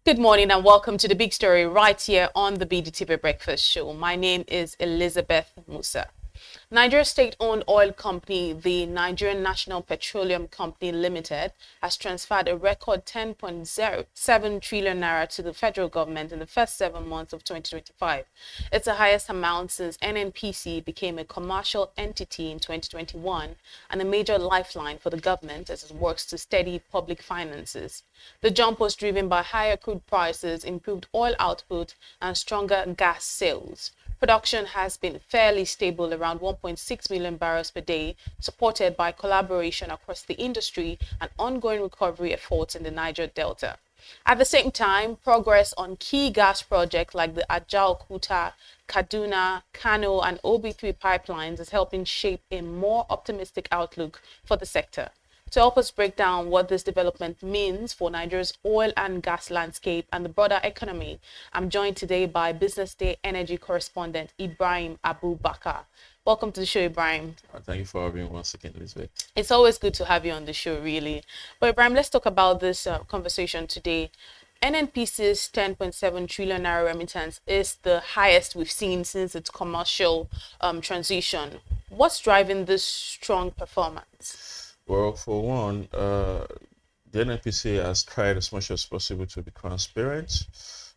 Good morning and welcome to the big story right here on the BDTV Breakfast Show. My name is Elizabeth Musa. Nigeria's state-owned oil company, the Nigerian National Petroleum Company Limited, has transferred a record 10.07 trillion naira to the federal government in the first 7 months of 2025. It's the highest amount since NNPC became a commercial entity in 2021 and a major lifeline for the government as it works to steady public finances. The jump was driven by higher crude prices, improved oil output, and stronger gas sales. Production has been fairly stable around 1.6 million barrels per day, supported by collaboration across the industry and ongoing recovery efforts in the Niger Delta. At the same time, progress on key gas projects like the Ajao Kuta, Kaduna, Kano, and OB3 pipelines is helping shape a more optimistic outlook for the sector. To help us break down what this development means for Nigeria's oil and gas landscape and the broader economy, I'm joined today by Business Day energy correspondent Ibrahim Abu Bakar. Welcome to the show, Ibrahim. Thank you for having me once again, Elizabeth. It's always good to have you on the show, really. But Ibrahim, let's talk about this conversation today. NNPC's 10.7 trillion naira remittance is the highest we've seen since its commercial transition. What's driving this strong performance? Well, for one, the NNPC has tried as much as possible to be transparent.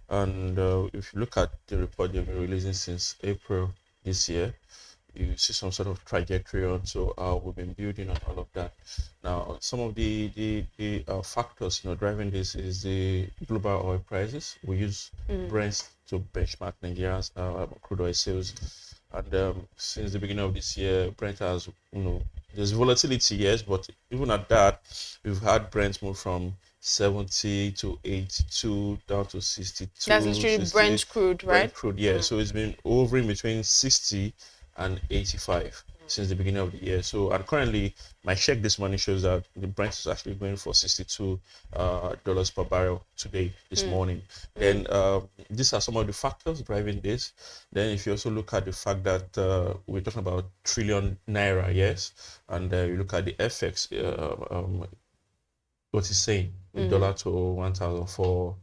And if you look at the report they've been releasing since April this year, you see some sort of trajectory on. So we've been building on all of that. Now, some of the factors driving this is the global oil prices. We use Brent to benchmark Nigeria's crude oil sales, and since the beginning of this year, Brent has there's volatility, yes, but even at that, we've had Brent move from 70 to 82 down to 62. That's literally Brent crude, right? Brent crude, yeah. So it's been hovering between 60 and 85 since the beginning of the year. So, and currently, my check this morning shows that the Brent is actually going for $62 dollars per barrel today, this morning. Then these are some of the factors driving this. Then, if you also look at the fact that we're talking about trillion naira, yes, and you look at the FX, what is saying, the dollar to 1,004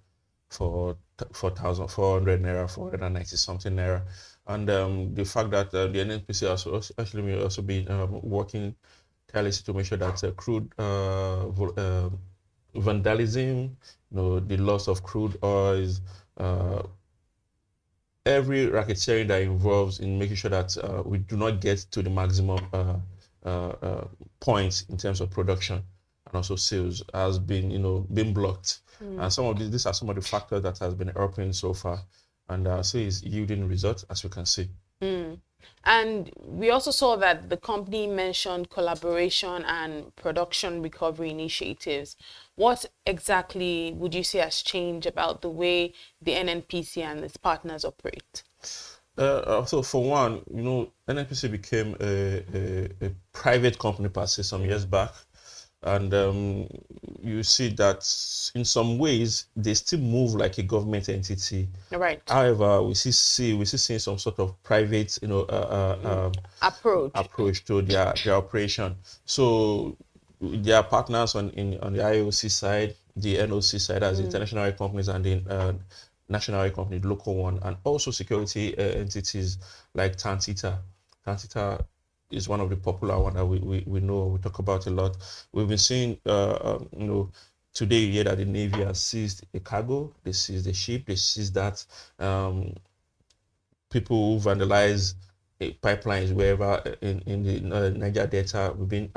for 4,400 naira, 490 something naira. And the fact that the NNPC actually may also be working tirelessly to make sure that crude vandalism, the loss of crude oils, every racketeering that involves in making sure that we do not get to the maximum points in terms of production and also sales has been blocked. And some of these are some of the factors that has been helping so far, and so it's yielding results, as we can see. And we also saw that the company mentioned collaboration and production recovery initiatives. What exactly would you say has changed about the way the NNPC and its partners operate? So for one, NNPC became a private company per se some years back, and you see that in some ways they still move like a government entity. Right. However, we see seeing some sort of private, approach to their operation. So there are partners on the IOC side, the NOC side, as international oil companies, and the national oil company, the local one, and also security entities like Tantita. Tantita is one of the popular one that we know, we talk about a lot. We've been seeing, today you hear that the Navy has seized a cargo, they seized the ship, they seized that. People who vandalize pipelines wherever in the Niger Delta, we've been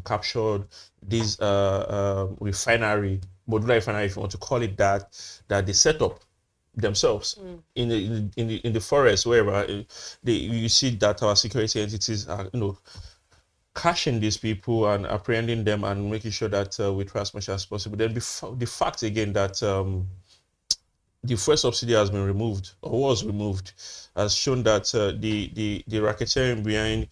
captured. This refinery, modular refinery, if you want to call it that they set up themselves in the forest, wherever you see that our security entities are catching these people and apprehending them and making sure that we try as much as possible. Then the fact again that the fuel subsidy has been removed or was removed has shown that the racketeering behind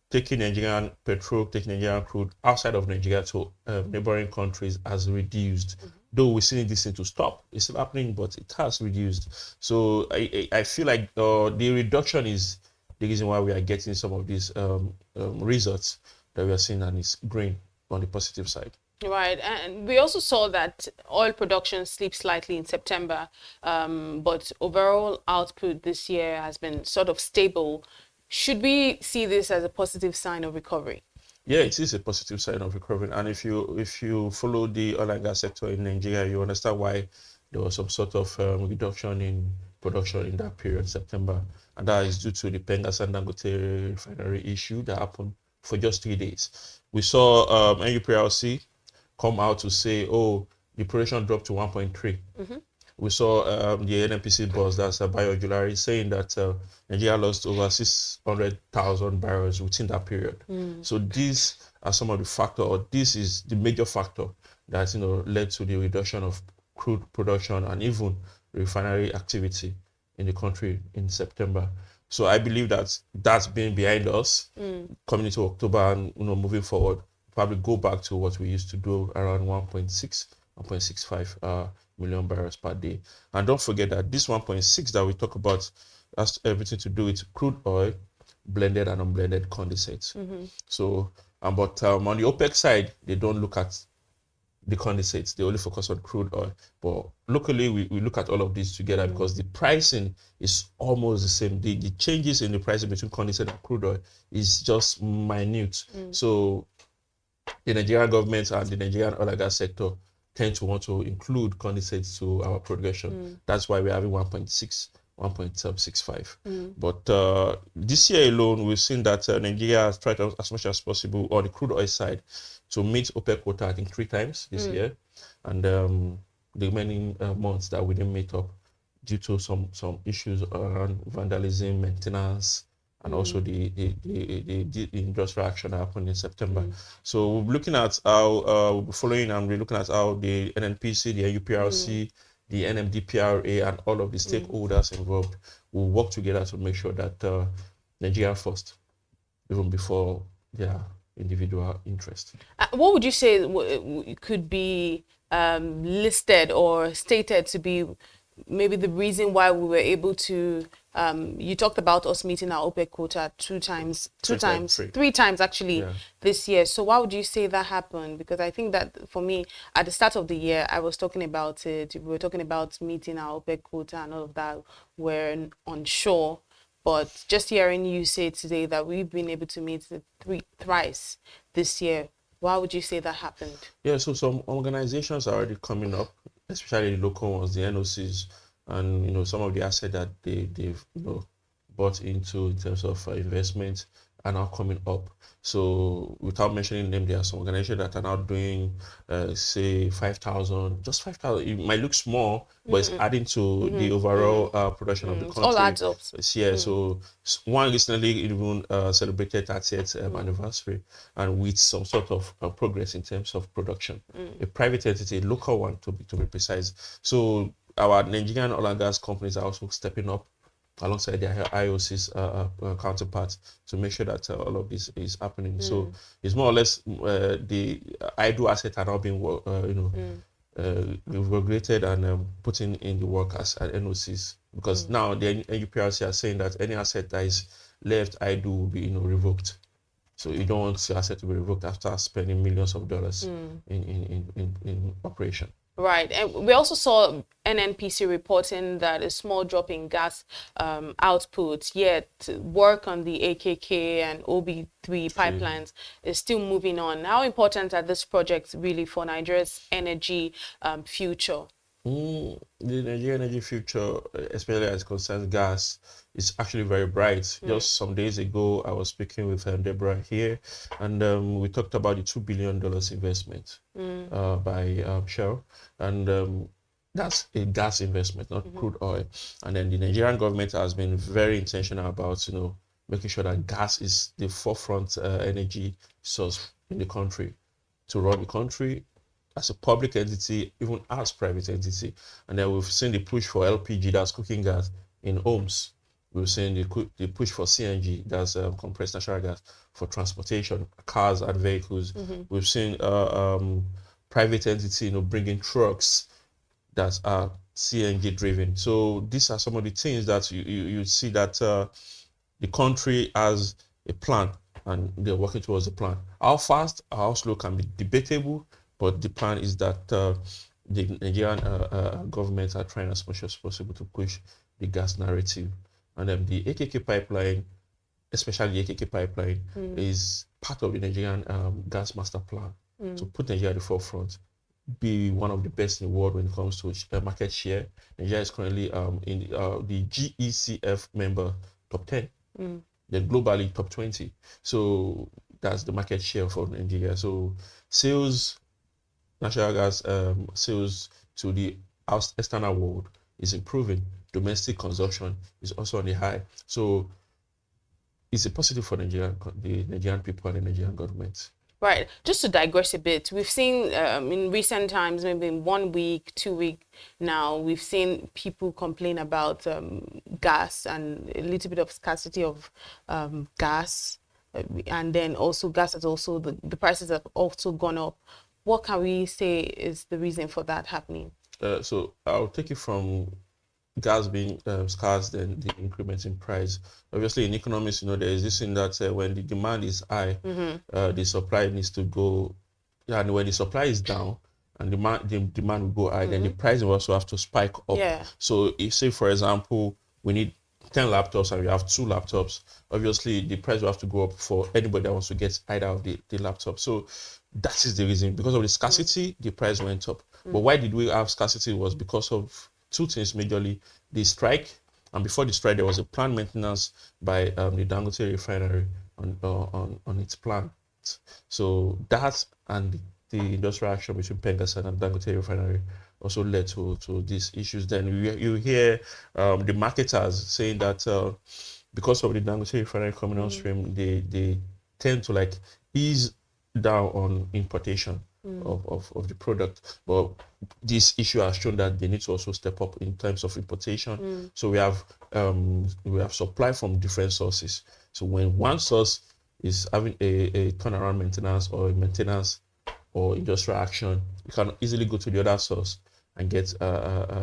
taking Nigerian petrol, taking Nigerian crude outside of Nigeria to neighboring countries has reduced. Though we're seeing this thing to stop, it's still happening, but it has reduced. So I feel like the reduction is the reason why we are getting some of these results that we are seeing, and it's green on the positive side. Right, and we also saw that oil production slipped slightly in September, but overall output this year has been sort of stable. Should we see this as a positive sign of recovery? Yeah, it is a positive sign of recovery. And if you follow the oil and gas sector in Nigeria, you understand why there was some sort of reduction in production in that period, September, and that is due to the Pengas and Dangote refinery issue that happened for just 3 days. We saw NUPLC come out to say, oh, the production dropped to 1.3. We saw the NNPC boss, that's Biojulari, saying that Nigeria lost over 600,000 barrels within that period. So these are some of the factors, or this is the major factor that led to the reduction of crude production and even refinery activity in the country in September. So I believe that that's been behind us coming into October, and moving forward, probably go back to what we used to do around 1.6, 1.65 million barrels per day. And don't forget that this 1.6 that we talk about has everything to do with crude oil, blended and unblended condensates. So, but on the OPEC side, they don't look at the condensates. They only focus on crude oil. But locally, we look at all of these together because the pricing is almost the same. The changes in the pricing between condensate and crude oil is just minute. So the Nigerian government and the Nigerian oil and gas sector tend to want to include condensates to our production. That's why we're having 1.6, 1.65. But this year alone, we've seen that Nigeria has tried as much as possible on the crude oil side to meet OPEC quota, I think 3 times this year. And the remaining months that we didn't meet up due to some issues around vandalism, maintenance, and also the industrial action that happened in September. So we're looking at how following, and we're looking at how the NNPC, the NUPRC, the NMDPRA, and all of the stakeholders involved will work together to make sure that Nigeria first, even before their individual interest. What would you say could be listed or stated to be maybe the reason why we were able to, you talked about us meeting our OPEC quota three times actually this year. So why would you say that happened? Because I think that for me, at the start of the year, I was talking about it. We were talking about meeting our OPEC quota and all of that. We're unsure. But just hearing you say today that we've been able to meet it thrice this year, why would you say that happened? Yeah, so some organizations are already coming up, especially the local ones, the NOCs, and some of the assets that they've bought into in terms of investment are now coming up. So without mentioning them, there are some organizations that are now doing, say, 5,000, just 5,000. It might look small, but it's adding to the overall production of the country. All adds up. Yeah, so one recently even celebrated 30th anniversary, and with some sort of progress in terms of production. A private entity, a local one to be precise. So our Nigerian oil and gas companies are also stepping up alongside their IOC's counterparts to make sure that all of this is happening. So it's more or less the idle assets are now being regulated and putting in the work as at NOCs, because now the NUPRC are saying that any asset that is left idle will be revoked. So you don't want your asset to be revoked after spending millions of dollars in operation. Right, and we also saw NNPC reporting that a small drop in gas output, yet work on the AKK and OB3 pipelines is still moving on. How important are these projects really for Nigeria's energy future? The Nigerian energy future, especially as concerns gas, is actually very bright. Just some days ago, I was speaking with Deborah here, and we talked about the $2 billion investment by Shell, and that's a gas investment, not crude oil. And then the Nigerian government has been very intentional about making sure that gas is the forefront energy source in the country, to run the country as a public entity, even as private entity. And then we've seen the push for LPG, that's cooking gas, in homes. We've seen the push for CNG, that's compressed natural gas, for transportation, cars and vehicles. We've seen private entity, bringing trucks that are CNG driven. So these are some of the things that you see that the country has a plan and they're working towards the plan. How fast, how slow can be debatable, But the plan is that the Nigerian government are trying as much as possible to push the gas narrative. And the AKK pipeline, especially the AKK pipeline, is part of the Nigerian gas master plan to put Nigeria at the forefront, be one of the best in the world when it comes to market share. Nigeria is currently in the GECF member top 10. Then globally top 20. So that's the market share for Nigeria. So sales, natural gas sales to the external world is improving. Domestic consumption is also on the high. So it's a positive for the Nigerian people and the Nigerian government. Right. Just to digress a bit, we've seen in recent times, maybe in 1 week, 2 weeks now, we've seen people complain about gas and a little bit of scarcity of gas. And then also gas has also, the prices have also gone up. What can we say is the reason for that happening? So I'll take it from gas being scarce, then the increment in price. Obviously, in economics, there is this thing that when the demand is high, the supply needs to go, and when the supply is down and the demand will go high, then the price will also have to spike up. Yeah. So if, say, for example, we need 10 laptops and we have 2 laptops, obviously the price will have to go up for anybody that wants to get either of the laptop. So that is the reason. Because of the scarcity, the price went up. But why did we have scarcity? It was because of 2 things majorly: the strike, and before the strike there was a planned maintenance by the Dangote refinery on its plant. So that and the industrial action between Pegasus and Dangote refinery also led to these issues. Then you hear the marketers saying that because of the Dangote refinery coming on stream, they tend to ease down on importation of the product. But this issue has shown that they need to also step up in terms of importation. So we have supply from different sources. So when one source is having a turnaround maintenance or a maintenance or industrial action, you can easily go to the other source and get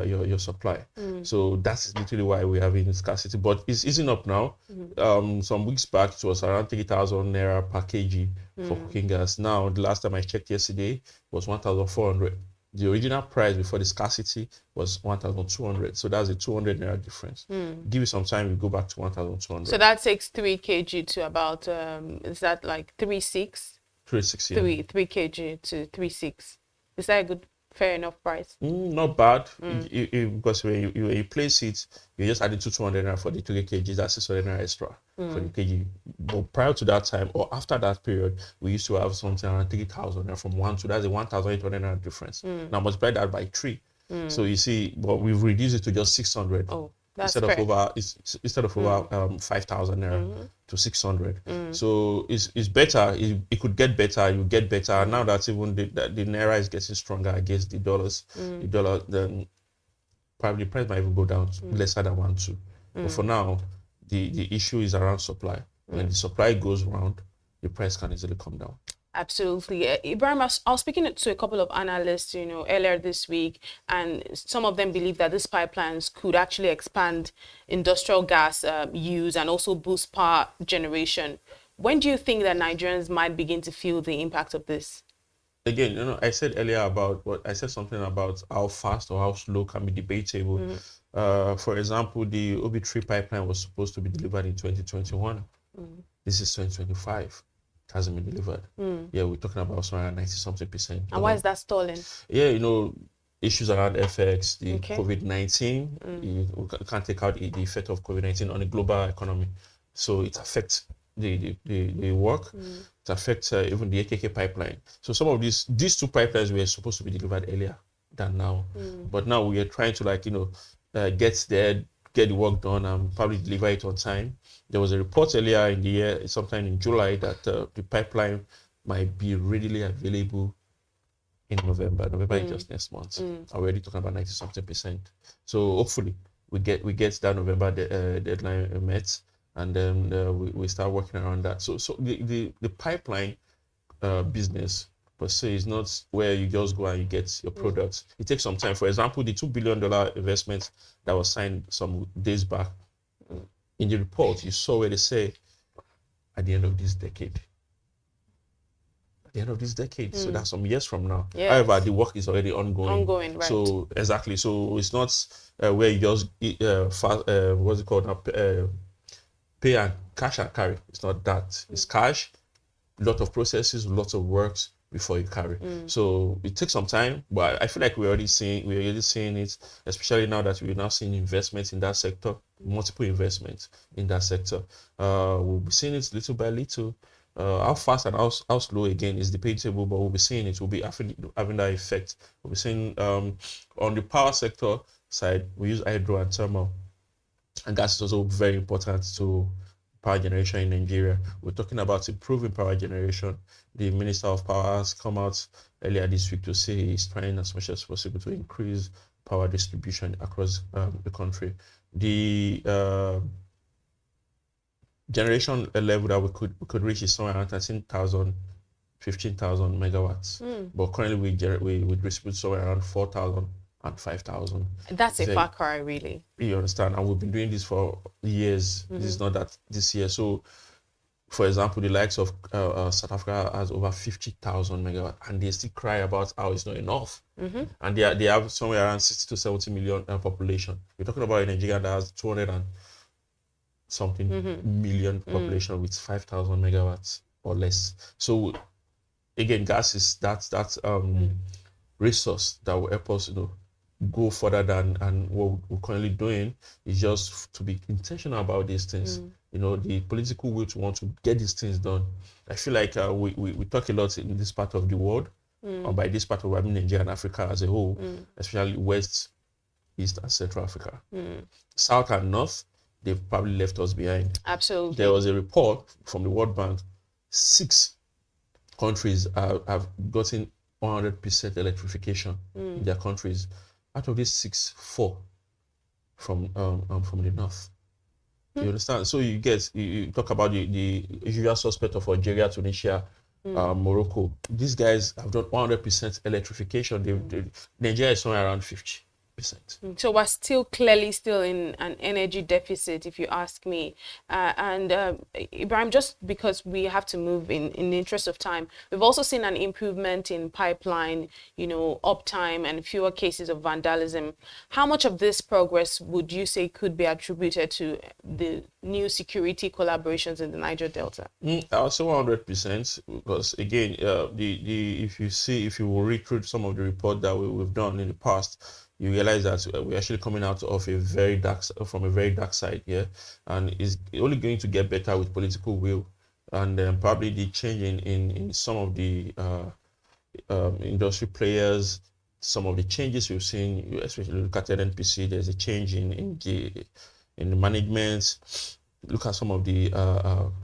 your supply. So that's literally why we're having scarcity. But it's easing up now. Some weeks back, it was around 3,000 naira per kg for cooking gas. Now, the last time I checked yesterday was 1,400. The original price before the scarcity was 1,200. So that's a 200 naira difference. Give it some time, we go back to 1,200. So that takes 3 kg to about, is that like 3.6? 3.6, yeah. 3 kg to 3.6. Is that a good, fair enough price? Not bad. Because when you place it, you're just adding 200 naira for the 3 kg. That's 600 naira extra for the kg. But prior to that time, or after that period, we used to have something around 3,000 naira from 1 to, that's a 1,800 naira difference. Now multiply that by 3. So you see, but we've reduced it to just 600. Oh, that's instead fair. Instead of over 5,000 naira to 600. So it's better. It could get better. You get better. Now that even the naira is getting stronger against the dollars, the dollar, then probably the price might even go down lesser than 1-2. But for now, the issue is around supply. When the supply goes round, the price can easily come down. Absolutely. Ibrahim, I was speaking to a couple of analysts, earlier this week, and some of them believe that these pipelines could actually expand industrial gas use and also boost power generation. When do you think that Nigerians might begin to feel the impact of this? Again, I said earlier I said something about how fast or how slow can be debatable. For example, the OB3 pipeline was supposed to be delivered in 2021. This is 2025. Hasn't been delivered. Yeah, we're talking about somewhere 90-something%. And why is that stalling? Yeah, issues around FX, the COVID-19. You can't take out the effect of COVID-19 on the global economy. So it affects the work. It affects even the AKK pipeline. So some of these 2 pipelines were supposed to be delivered earlier than now. But now we are trying to get there, get the work done, and probably deliver it on time. There was a report earlier in the year, sometime in July, that the pipeline might be readily available in November. November is just next month. Already talking about 90-something%. So hopefully we get that November deadline met, and then we start working around that. So the pipeline business per se is not where you just go and you get your products. It takes some time. For example, the $2 billion investment that was signed some days back, in the report, you saw where they say, at the end of this decade. at the end of this decade. So that's some years from now. Yes. However, the work is already ongoing. Ongoing, right. So exactly. So it's not where you just what's it called now? Pay and cash and carry. It's not that. It's cash, lot of processes, lots of works before you carry. So it takes some time, but I feel like we're already seeing it, especially now that we're now seeing investments in that sector, multiple investments in that sector. We'll be seeing it little by little. How fast and how slow again is debatable, but we'll be seeing it. We'll be having that effect. We'll be seeing on the power sector side, we use hydro and thermal, and gas is also very important to power generation in Nigeria. We're talking about improving power generation. The Minister of Power has come out earlier this week to say he's trying as much as possible to increase power distribution across the country. The generation level that we could reach is somewhere around 13,000, 15,000 megawatts. But currently we distribute somewhere around 4,000 and 5,000. That's a far cry, really. You understand? And we've been doing this for years. This is not that this year. So, for example, the likes of South Africa has over 50,000 megawatts, and they still cry about how it's not enough. And they have somewhere around 60 to 70 million population. We're talking about a Nigeria that has 200 and something million population with 5,000 megawatts or less. So, again, gas is that resource that will help us, go further than what we're currently doing. Is just to be intentional about these things. The political will to want to get these things done. I feel like we talk a lot in this part of the world, or by this part of, I mean, Nigeria and Africa as a whole, especially West, East, and Central Africa. South and North, they've probably left us behind. Absolutely. There was a report from the World Bank. 6 countries have gotten 100% electrification in their countries. Out of these 6, 4 from the north. You understand? So you talk about the usual suspect of Algeria, Tunisia, Morocco. These guys have done 100% electrification. Nigeria is somewhere around 50%. So we're still clearly in an energy deficit, if you ask me. Ibrahim, just because we have to move in the interest of time, we've also seen an improvement in pipeline, uptime and fewer cases of vandalism. How much of this progress would you say could be attributed to the new security collaborations in the Niger Delta? I would say 100%, because again, if you will read through some of the report that we've done in the past, you realize that we're actually coming out of from a very dark side here, and it's only going to get better with political will, and probably the change in some of the industry players, some of the changes we've seen, especially look at NNPC. There's a change in the management. Look at some of the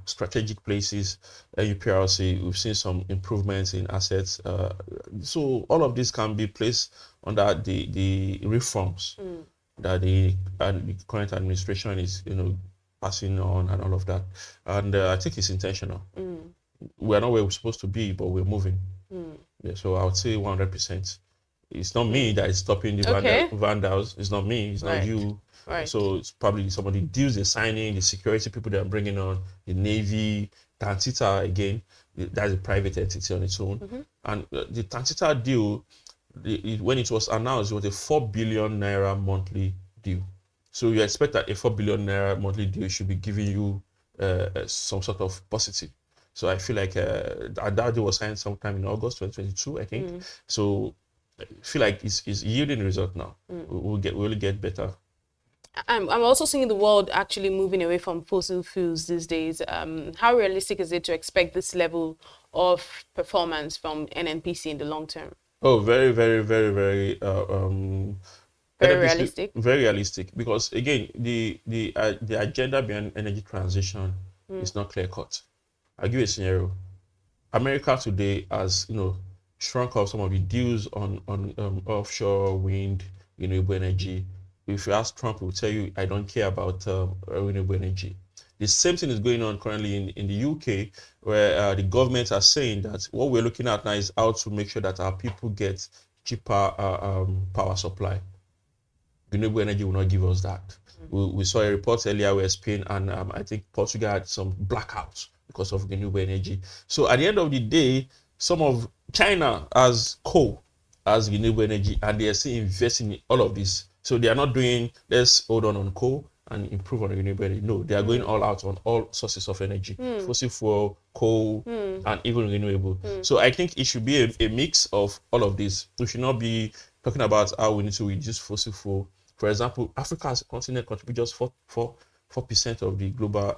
strategic places, UPRC, we've seen some improvements in assets. So all of this can be placed under the reforms that the current administration is, passing on, and all of that. And I think it's intentional. We're not where we're supposed to be, but we're moving. Yeah, so I would say 100%. It's not me that is stopping the vandals. It's not me. It's not you. Right. So it's probably some of the deals they're signing, the security people they're bringing on, the Navy, Tantita again, that's a private entity on its own. And the Tantita deal, when it was announced, it was a 4 billion naira monthly deal. So you expect that a 4 billion naira monthly deal should be giving you some sort of positive. So I feel like that deal was signed sometime in August 2022, I think. So I feel like it's yielding result now. We'll really get better. I'm also seeing the world actually moving away from fossil fuels these days. How realistic is it to expect this level of performance from NNPC in the long term? Oh, very, very, very, very very realistic. Very realistic, because again, the agenda behind energy transition is not clear cut. I'll give you a scenario. America today has shrunk off some of the deals on offshore wind, renewable energy. If you ask Trump, he will tell you, I don't care about renewable energy. The same thing is going on currently in the UK, where the government are saying that what we're looking at now is how to make sure that our people get cheaper power supply. Renewable energy will not give us that. We saw a report earlier where Spain and I think Portugal had some blackouts because of renewable energy. So at the end of the day, Some of China has coal, as renewable energy, and they are still investing in all of this. So they are not doing, let's hold on coal and improve on renewable energy. No, they are going all out on all sources of energy, fossil fuel, coal, and even renewable. So I think it should be a mix of all of this. We should not be talking about how we need to reduce fossil fuel. For example, Africa as a continent contributes just 4% of the global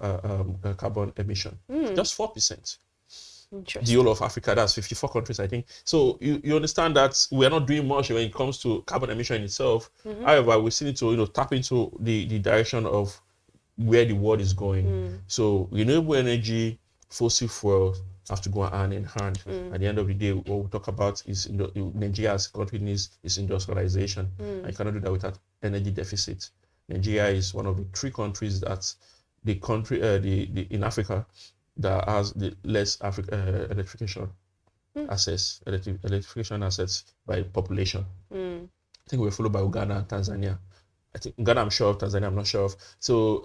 carbon emission. Just 4%. The whole of Africa, that's 54 countries, I think. So you understand that we are not doing much when it comes to carbon emission in itself. However, we still need to tap into the direction of where the world is going. So renewable energy, fossil fuel have to go hand in hand. At the end of the day, what we talk about is Nigeria as a country needs is industrialization. And you cannot do that without energy deficit. Nigeria is one of the 3 countries that the country in Africa that has the less electrification assets by population. I think we're followed by Uganda and Tanzania. I think Uganda I'm sure of, Tanzania I'm not sure of. So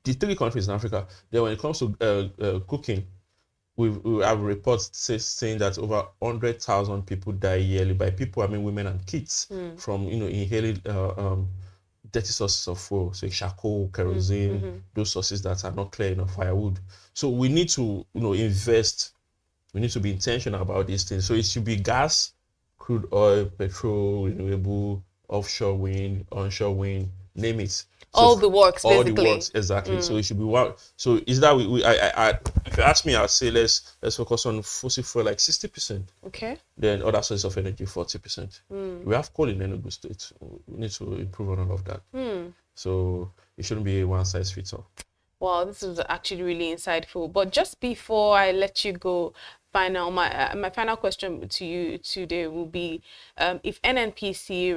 the 3 countries in Africa, then when it comes to cooking, we have reports saying that over 100,000 people die yearly. By people, I mean women and kids from inhaling dirty sources of fuel, so charcoal, kerosene, those sources that are not clear enough, firewood. So we need to invest. We need to be intentional about these things. So it should be gas, crude oil, petrol, renewable, offshore wind, onshore wind, name it. So all the works, all basically. the works, exactly. So it should be one. So is that if you ask me, I'd say let's focus on fossil fuel like 60%. Okay. Then other sources of energy 40%. We have coal in Enugu State. We need to improve on all of that. So it shouldn't be a one size fits all. Wow, this is actually really insightful. But just before I let you go, my final question to you today will be, if NNPC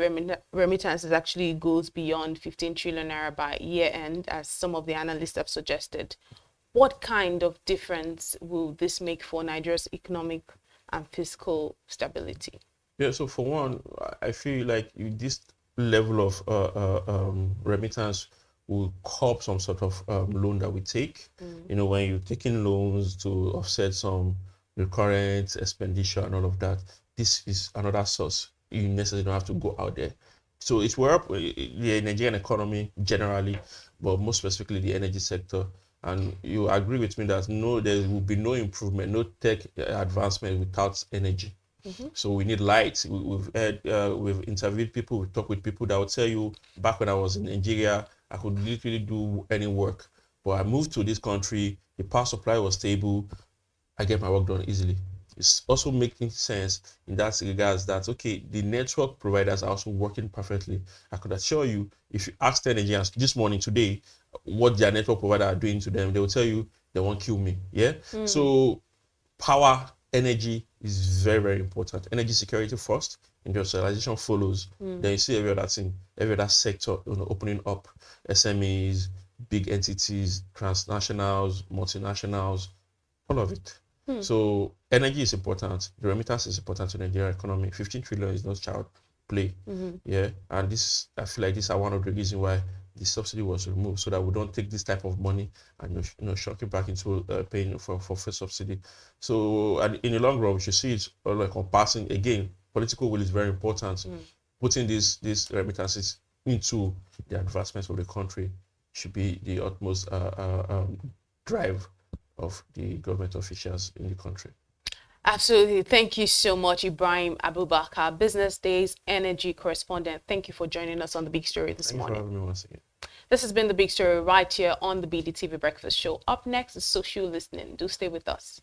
remittances actually goes beyond 15 trillion naira by year end, as some of the analysts have suggested, what kind of difference will this make for Nigeria's economic and fiscal stability? Yeah, so for one, I feel like this level of remittance will curb some sort of loan that we take. When you're taking loans to offset some recurrent expenditure and all of that, this is another source. You necessarily don't have to go out there. So it's where the Nigerian economy generally, but more specifically the energy sector. And you agree with me that there will be no improvement, no tech advancement without energy. So we need light. We've interviewed people, we talked with people that will tell you, back when I was in Nigeria, I could literally do any work. But I moved to this country, the power supply was stable, I get my work done easily. It's also making sense in that regards that, okay, the network providers are also working perfectly. I could assure you, if you ask 10 Nigerians this morning, today, what their network provider are doing to them, they will tell you they won't kill me. Yeah. So power, energy is very, very important. Energy security first, industrialization follows. Then you see every other thing, every other sector opening up, SMEs, big entities, transnationals, multinationals, all of it. So energy is important. The remittance is important to the Nigerian economy. 15 trillion is not child play. Yeah, and I feel like these are one of the reasons why the subsidy was removed, so that we don't take this type of money and shock it back into paying for first subsidy. So and in the long run, we should see it like passing again. Political will is very important. Putting these remittances into the advancements of the country should be the utmost drive of the government officials in the country. Absolutely. Thank you so much, Ibrahim Abubakar, Business Day's energy correspondent. Thank you for joining us on The Big Story this morning. Thank you for having me once again. This has been The Big Story right here on the BDTV Breakfast Show. Up next is Social Listening. Do stay with us.